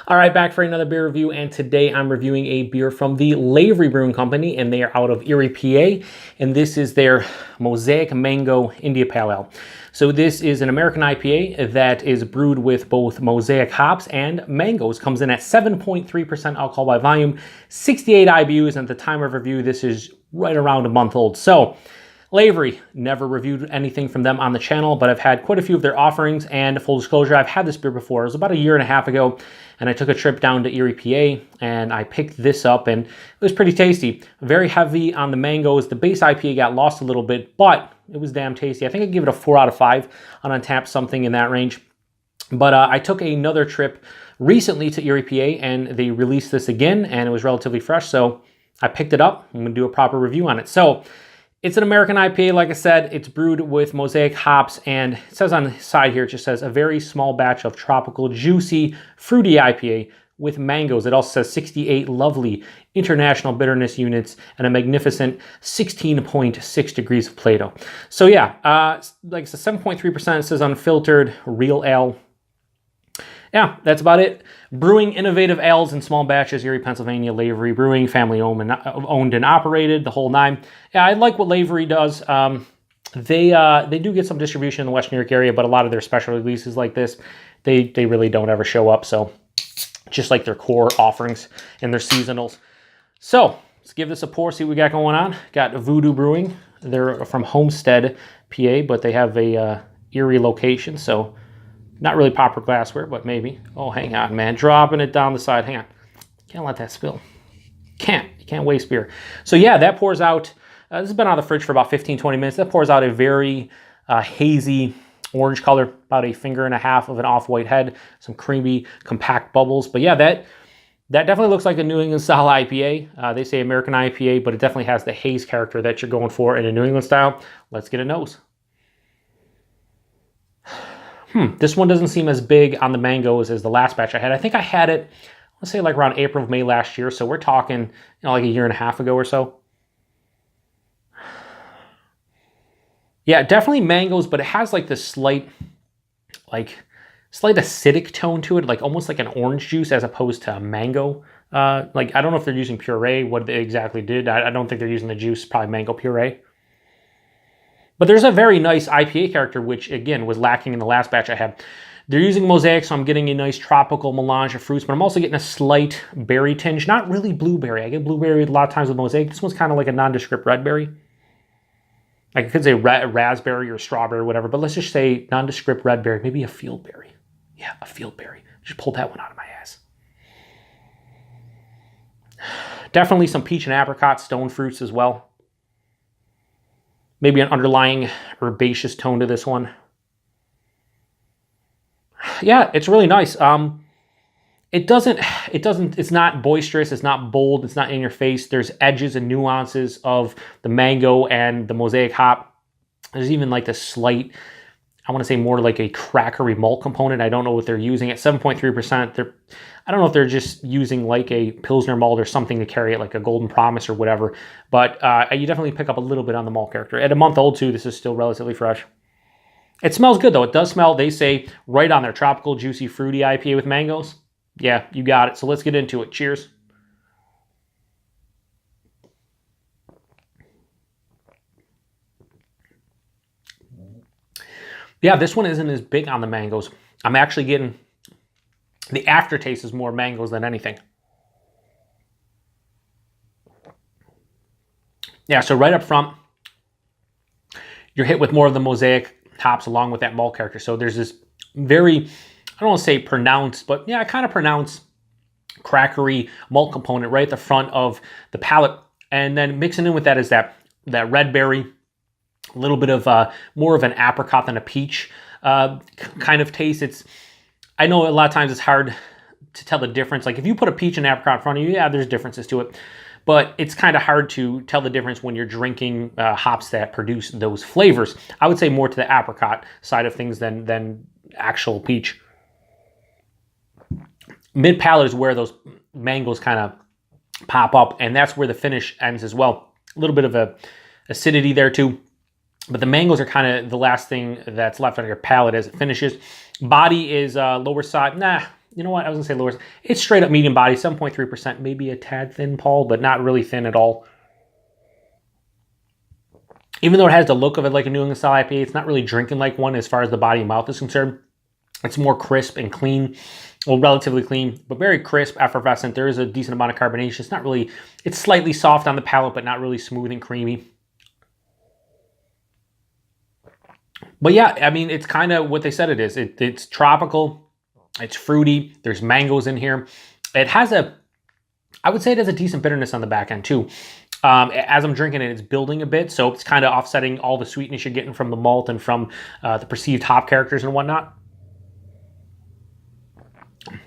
All right, back for another beer review, and today I'm reviewing a beer from the Lavery Brewing Company, and they are out of Erie, PA, and this is their Mosaic Mango India Pale Ale. So this is an American IPA that is brewed with both Mosaic hops and mangoes. Comes in at 7.3% alcohol by volume, 68 IBUs, and at the time of review, this is right around a month old. So Lavery, never reviewed anything from them on the channel, but I've had quite a few of their offerings, and full disclosure, I've had this beer before. It was about a year and a half ago, and I took a trip down to Erie, PA, and I picked this up, and it was pretty tasty. Very heavy on the mangoes. The base IPA got lost a little bit, but it was damn tasty. I think I'd give it a 4 out of 5 on Untappd, something in that range. But I took another trip recently to Erie, PA, and they released this again, and it was relatively fresh, so I picked it up. I'm going to do a proper review on it. So it's an American IPA, like I said. It's brewed with Mosaic hops, and it says on the side here, it just says a very small batch of tropical, juicy, fruity IPA with mangoes. It also says 68 lovely international bitterness units and a magnificent 16.6 degrees of Plato. So yeah, like I said, 7.3%. It says unfiltered, real ale. Yeah, that's about it. Brewing innovative ales in small batches, Erie, Pennsylvania, Lavery Brewing, family owned and operated, the whole nine. Yeah, I like what Lavery does. They do get some distribution in the West New York area, but a lot of their special releases like this, they really don't ever show up. So just like their core offerings and their seasonals. So let's give this a pour, see what we got going on. Got Voodoo Brewing. They're from Homestead, PA, but they have a Erie location, so not really proper glassware, but maybe. Oh, hang on, man. Dropping it down the side. Hang on. Can't let that spill. You can't waste beer. So yeah, that pours out. This has been out of the fridge for about 15, 20 minutes. That pours out a very hazy orange color, about a finger and a half of an off-white head, some creamy, compact bubbles. But yeah, that definitely looks like a New England style IPA. They say American IPA, but it definitely has the haze character that you're going for in a New England style. Let's get a nose. This one doesn't seem as big on the mangoes as the last batch I had. I think I had it, let's say like around April, May last year. So we're talking, like a year and a half ago or so. Yeah, definitely mangoes, but it has like this slight acidic tone to it, like almost like an orange juice as opposed to a mango. Like, I don't know if they're using puree, what they exactly did. I don't think they're using the juice, probably mango puree. But there's a very nice IPA character, which, again, was lacking in the last batch I had. They're using Mosaic, so I'm getting a nice tropical melange of fruits, but I'm also getting a slight berry tinge. Not really blueberry. I get blueberry a lot of times with Mosaic. This one's kind of like a nondescript red berry. I could say raspberry or strawberry or whatever, but let's just say nondescript red berry. Maybe a field berry. Yeah, a field berry. Just pulled that one out of my ass. Definitely some peach and apricot stone fruits as well. Maybe an underlying herbaceous tone to this one. Yeah, it's really nice. It's not boisterous, it's not bold, it's not in your face. There's edges and nuances of the mango and the Mosaic hop. There's even like this slight, I want to say more like a crackery malt component. I don't know what they're using at 7.3%. I don't know if they're just using like a Pilsner malt or something to carry it, like a Golden Promise or whatever. But you definitely pick up a little bit on the malt character. At a month old too, this is still relatively fresh. It smells good though. It does smell, they say, right on their tropical, juicy, fruity IPA with mangoes. Yeah, you got it. So let's get into it. Cheers. Yeah, this one isn't as big on the mangoes. I'm actually getting, the aftertaste is more mangoes than anything. Yeah, so right up front, you're hit with more of the Mosaic hops along with that malt character. So there's this very, I don't want to say pronounced, but yeah, kind of pronounced crackery malt component right at the front of the palate. And then mixing in with that is that red berry, a little bit of more of an apricot than a peach kind of taste. I know a lot of times it's hard to tell the difference. Like if you put a peach and apricot in front of you, yeah, there's differences to it. But it's kind of hard to tell the difference when you're drinking hops that produce those flavors. I would say more to the apricot side of things than actual peach. Mid palate is where those mangoes kind of pop up, and that's where the finish ends as well. A little bit of a acidity there too. But the mangoes are kind of the last thing that's left on your palate as it finishes. Body is lower side. you know what? I was gonna say lower. It's straight up medium body, 7.3%, maybe a tad thin, Paul, but not really thin at all. Even though it has the look of it like a New England style IPA, it's not really drinking like one as far as the body and mouth is concerned. It's more crisp and clean, well, relatively clean, but very crisp, effervescent. There is a decent amount of carbonation. It's not really, it's slightly soft on the palate, but not really smooth and creamy. But yeah, I mean, it's kind of what they said it is. It's tropical, it's fruity, there's mangoes in here. It has I would say it has a decent bitterness on the back end too. As I'm drinking it, it's building a bit, so it's kind of offsetting all the sweetness you're getting from the malt and from the perceived hop characters and whatnot.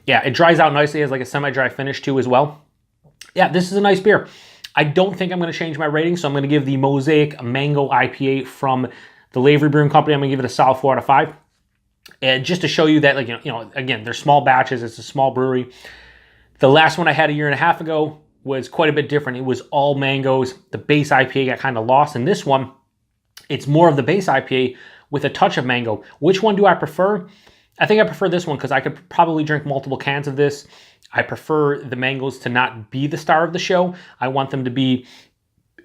Yeah, it dries out nicely. It has like a semi-dry finish too as well. Yeah, this is a nice beer. I don't think I'm going to change my rating, so I'm going to give the Mosaic Mango IPA from the Lavery Brewing Company, I'm going to give it a solid 4 out of 5. And just to show you that, like, you know, again, they're small batches. It's a small brewery. The last one I had a year and a half ago was quite a bit different. It was all mangoes. The base IPA got kind of lost. In this one, it's more of the base IPA with a touch of mango. Which one do I prefer? I think I prefer this one because I could probably drink multiple cans of this. I prefer the mangoes to not be the star of the show. I want them to be,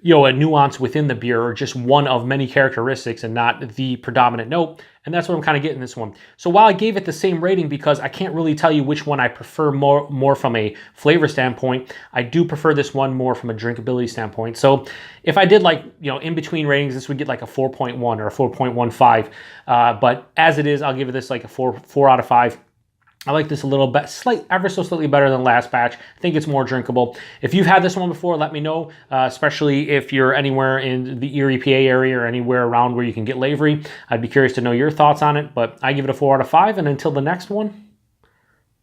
you know, a nuance within the beer or just one of many characteristics and not the predominant note. And that's what I'm kind of getting this one. So while I gave it the same rating because I can't really tell you which one I prefer more from a flavor standpoint, I do prefer this one more from a drinkability standpoint. So if I did like, you know, in between ratings, this would get like a 4.1 or a 4.15. But as it is, I'll give it this like a 4 out of 5. I like this a little bit, ever so slightly better than last batch. I think it's more drinkable. If you've had this one before, let me know, especially if you're anywhere in the Erie, PA area or anywhere around where you can get Lavery. I'd be curious to know your thoughts on it, but I give it a 4 out of 5. And until the next one,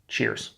cheers.